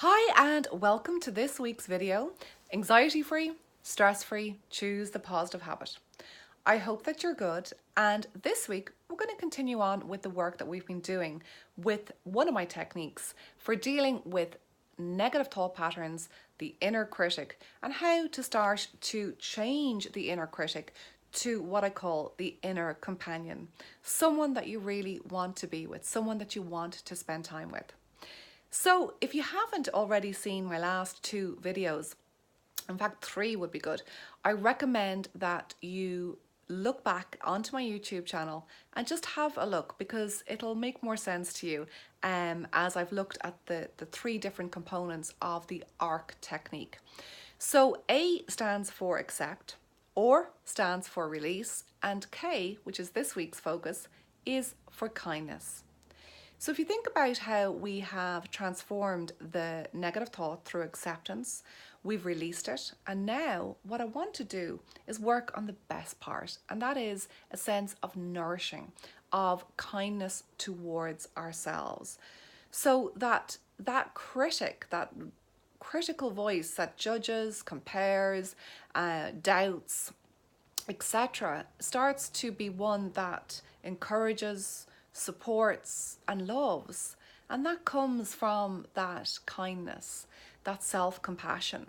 Hi and welcome to this week's video. Anxiety-free, stress-free, choose the positive habit. I hope that you're good, and this week we're going to continue on with the work that we've been doing with one of my techniques for dealing with negative thought patterns, the inner critic, and how to start to change the inner critic to what I call the inner companion, someone that you really want to be with, someone that you want to spend time with. So if you haven't already seen my last two videos, in fact 3 would be good, I recommend that you look back onto my YouTube channel and just have a look, because it'll make more sense to you as I've looked at the 3 different components of the ARC technique. So A stands for accept, R stands for release, and K, which is this week's focus, is for kindness. So if you think about how we have transformed the negative thought through acceptance, we've released it, and now what I want to do is work on the best part, and that is a sense of nourishing, of kindness towards ourselves. So that critic, that critical voice that judges, compares, doubts, etc., starts to be one that encourages, supports and loves, and that comes from that kindness, that self-compassion.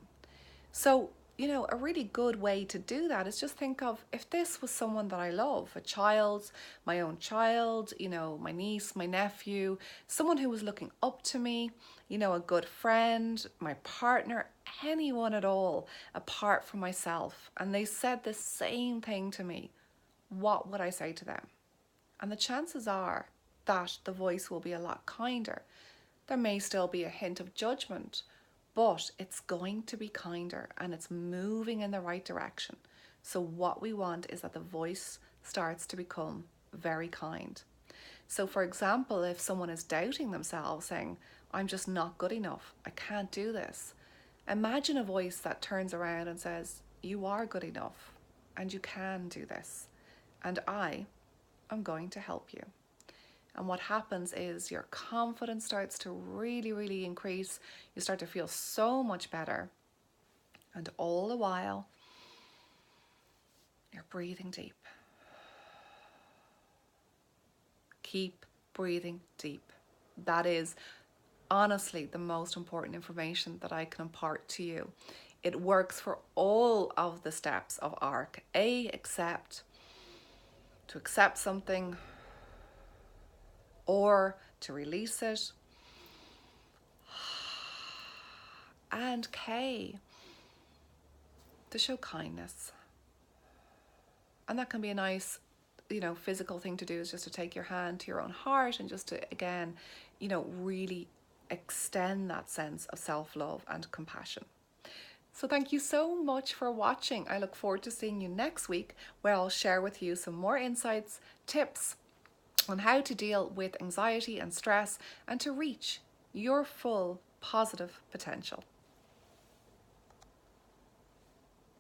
So, a really good way to do that is just think of, if this was someone that I love, a child, my own child, my niece, my nephew, someone who was looking up to me, a good friend, my partner, anyone at all apart from myself, and they said the same thing to me, what would I say to them? And the chances are that the voice will be a lot kinder. There may still be a hint of judgment, but it's going to be kinder and it's moving in the right direction. So what we want is that the voice starts to become very kind. So for example, if someone is doubting themselves, saying, I'm just not good enough, I can't do this, imagine a voice that turns around and says, you are good enough and you can do this, and I'm going to help you. And what happens is your confidence starts to really, really increase. You start to feel so much better. And all the while, you're breathing deep. Keep breathing deep. That is honestly the most important information that I can impart to you. It works for all of the steps of ARC. A, accept. To accept something, or to release it, and K, to show kindness. And that can be a nice, physical thing to do, is just to take your hand to your own heart and just to, again, really extend that sense of self-love and compassion. So thank you so much for watching. I look forward to seeing you next week, where I'll share with you some more insights, tips on how to deal with anxiety and stress and to reach your full positive potential.